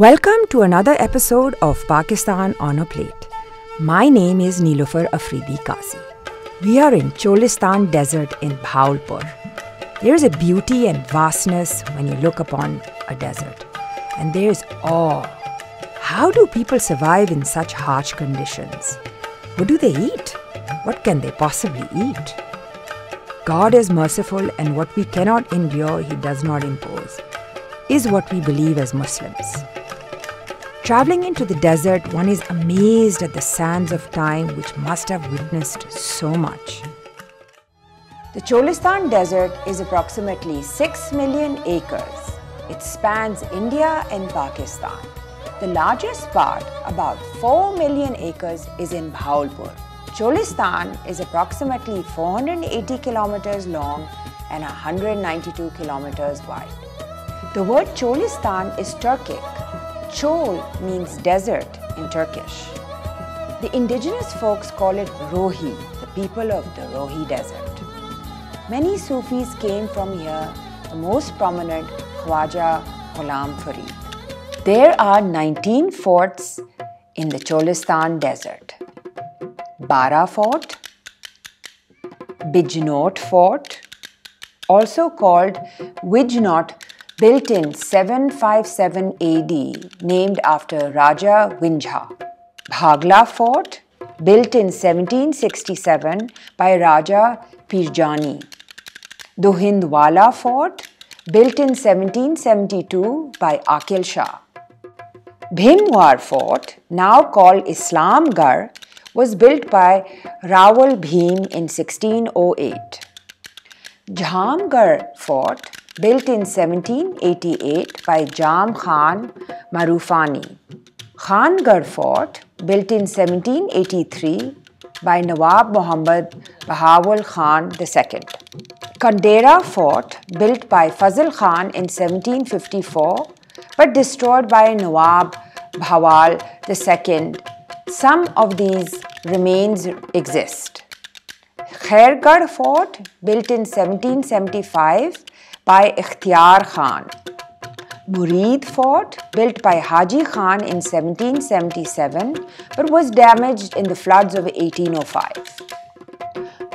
Welcome to another episode of Pakistan on a Plate. My name is Nilofer Afridi Kasi. We are in Cholistan desert in Bhaulpur. There is a beauty and vastness when you look upon a desert. And there is awe. How do people survive in such harsh conditions? What do they eat? What can they possibly eat? God is merciful, and what we cannot endure, He does not impose, is what we believe as Muslims. Traveling into the desert, one is amazed at the sands of time which must have witnessed so much. The Cholistan desert is approximately 6 million acres. It spans India and Pakistan. The largest part, about 4 million acres, is in Bhaulpur. Cholistan is approximately 480 kilometers long and 192 kilometers wide. The word Cholistan is Turkic. Chol means desert in Turkish. The indigenous folks call it Rohi, the people of the Rohi desert. Many Sufis came from here, the most prominent Khwaja Ghulam Farid. There are 19 forts in the Cholistan desert. Bara Fort, Bijnot Fort, also called Wijnot, built in 757 AD, named after Raja Winjha. Bhagla Fort, built in 1767 by Raja Pirjani. Dohindwala Fort, built in 1772 by Akil Shah. Bhimwar Fort, now called Islamgarh, was built by Rawal Bhim in 1608. Jhamgarh Fort, built in 1788 by Jam Khan Marufani. Khangarh Fort, built in 1783 by Nawab Muhammad Bahawal Khan II. Kandera Fort, built by Fazl Khan in 1754 but destroyed by Nawab Bahawal II. Some of these remains exist. Khairgarh Fort, built in 1775 by Ikhtiyar Khan. Murid Fort, built by Haji Khan in 1777 but was damaged in the floods of 1805.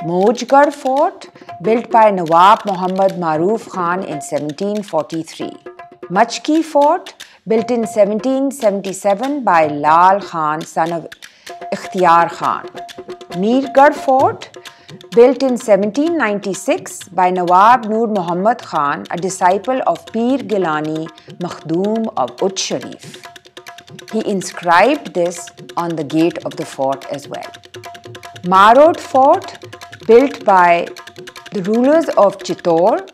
Mojgarh Fort, built by Nawab Muhammad Maruf Khan in 1743. Machki Fort, built in 1777 by Lal Khan, son of Ikhtiyar Khan. Mirgarh Fort, built in 1796 by Nawab Nur Muhammad Khan, a disciple of Pir Gilani Makhdoom of Ut Sharif. He inscribed this on the gate of the fort as well. Marot Fort, built by the rulers of Chittor,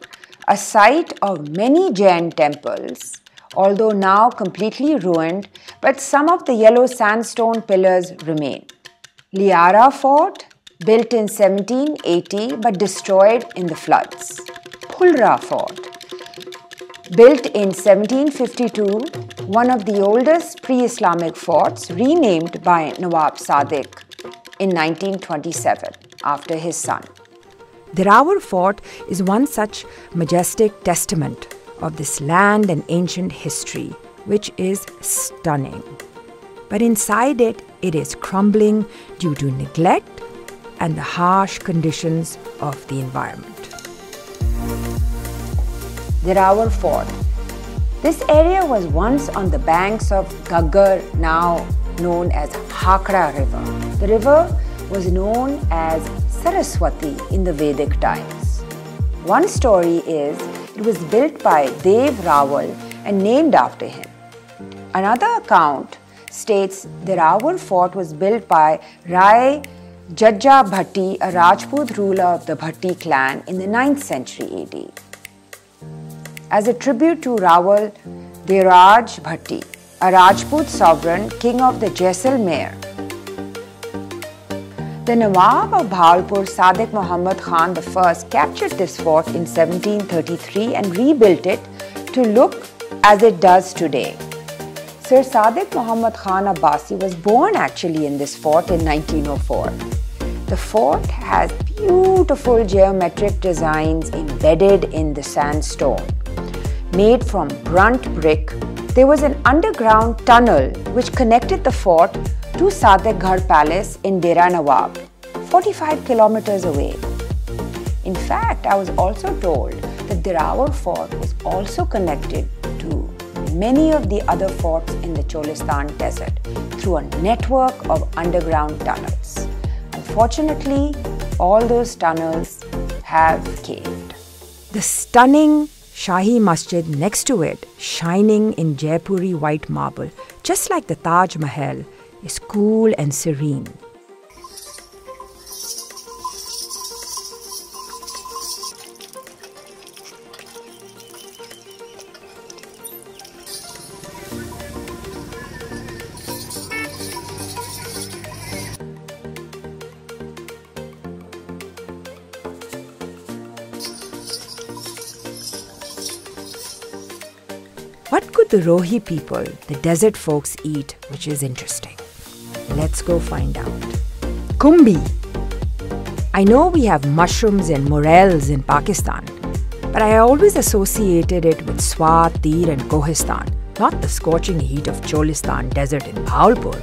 a site of many Jain temples, although now completely ruined, but some of the yellow sandstone pillars remain. Liara Fort, built in 1780 but destroyed in the floods. Phulra Fort, built in 1752, one of the oldest pre-Islamic forts, renamed by Nawab Sadiq in 1927 after his son. Dhirawar Fort is one such majestic testament of this land and ancient history, which is stunning. But inside it is crumbling due to neglect and the harsh conditions of the environment. Dhirawar Fort. This area was once on the banks of Gaggar, now known as Hakra River. The river was known as Saraswati in the Vedic times. One story is it was built by Dev Rawal and named after him. Another account states Dhirawar Fort was built by Rai Jajja Bhatti, a Rajput ruler of the Bhatti clan in the 9th century AD. As a tribute to Rawal Dhiraj Bhatti, a Rajput sovereign, king of the Jaisalmer. The Nawab of Bhaulpur, Sadiq Muhammad Khan I, captured this fort in 1733 and rebuilt it to look as it does today. Sir Sadiq Muhammad Khan Abbasi was born actually in this fort in 1904. The fort has beautiful geometric designs embedded in the sandstone, made from brunt brick There was an underground tunnel which connected the fort to Sadeghar Palace in Dera Nawab, 45 kilometers away. In fact, I was also told that Dirawar Fort was also connected to many of the other forts in the Cholistan desert through a network of underground tunnels. Unfortunately, all those tunnels have caved. The stunning Shahi Masjid next to it, shining in Jaipuri white marble, just like the Taj Mahal, is cool and serene. What could the Rohi people, the desert folks, eat which is interesting? Let's go find out. Khumbi. I know we have mushrooms and morels in Pakistan, but I always associated it with Swat, Dir and Kohistan, not the scorching heat of Cholistan desert in Bhaulpur.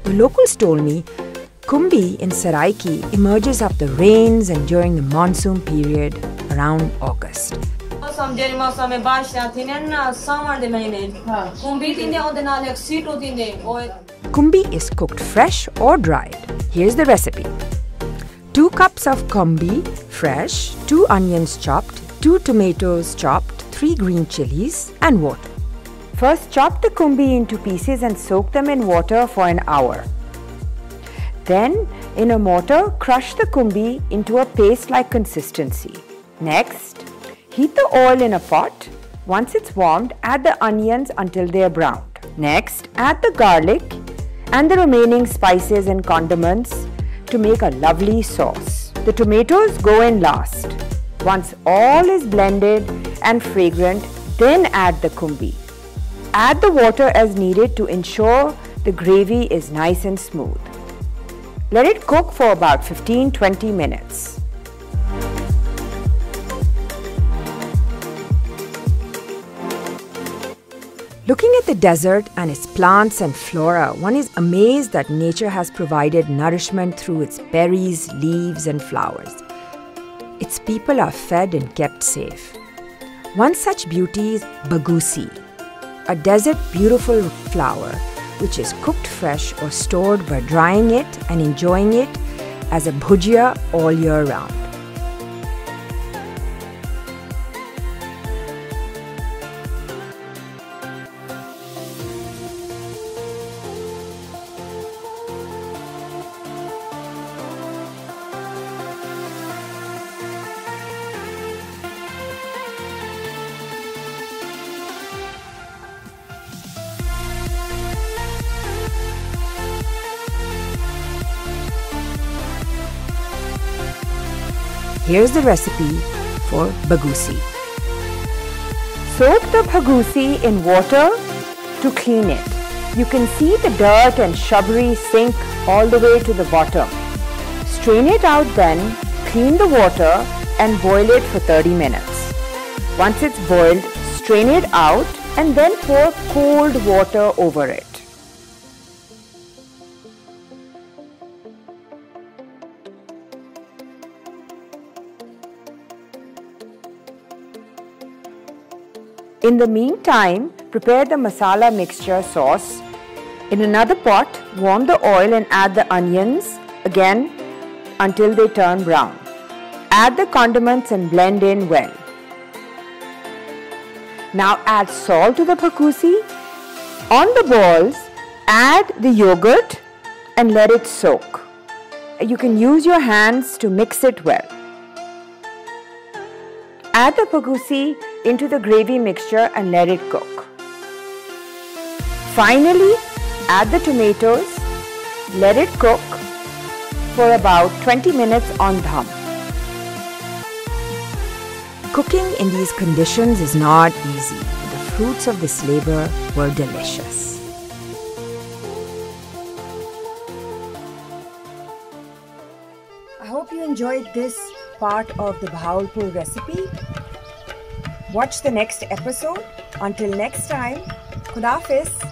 The locals told me Khumbi in Saraiki emerges after rains and during the monsoon period around August. Khumbi is cooked fresh or dried. Here's the recipe. 2 cups of khumbi fresh, 2 onions chopped, 2 tomatoes chopped, 3 green chilies and water. First chop the khumbi into pieces and soak them in water for an hour. Then in a mortar, crush the khumbi into a paste-like consistency. Next, heat the oil in a pot. Once it's warmed, add the onions until they are browned. Next, add the garlic and the remaining spices and condiments to make a lovely sauce. The tomatoes go in last. Once all is blended and fragrant, then add the khumbi. Add the water as needed to ensure the gravy is nice and smooth. Let it cook for about 15-20 minutes. Looking at the desert and its plants and flora, one is amazed that nature has provided nourishment through its berries, leaves and flowers. Its people are fed and kept safe. One such beauty is Phagussi, a desert beautiful flower which is cooked fresh or stored by drying it and enjoying it as a bhujia all year round. Here's the recipe for Phagussi. Soak the Phagussi in water to clean it. You can see the dirt and shrubbery sink all the way to the bottom. Strain it out then, clean the water and boil it for 30 minutes. Once it's boiled, strain it out and then pour cold water over it. In the meantime, prepare the masala mixture sauce. In another pot, warm the oil and add the onions again until they turn brown. Add the condiments and blend in well. Now add salt to the Phagussi. On the balls, add the yogurt and let it soak. You can use your hands to mix it well. Add the Phagussi into the gravy mixture and let it cook. Finally, add the tomatoes, let it cook for about 20 minutes on dham. Cooking in these conditions is not easy, but the fruits of this labor were delicious. I hope you enjoyed this part of the Bhaulpur recipe. Watch the next episode. Until next time, Khuda Hafiz.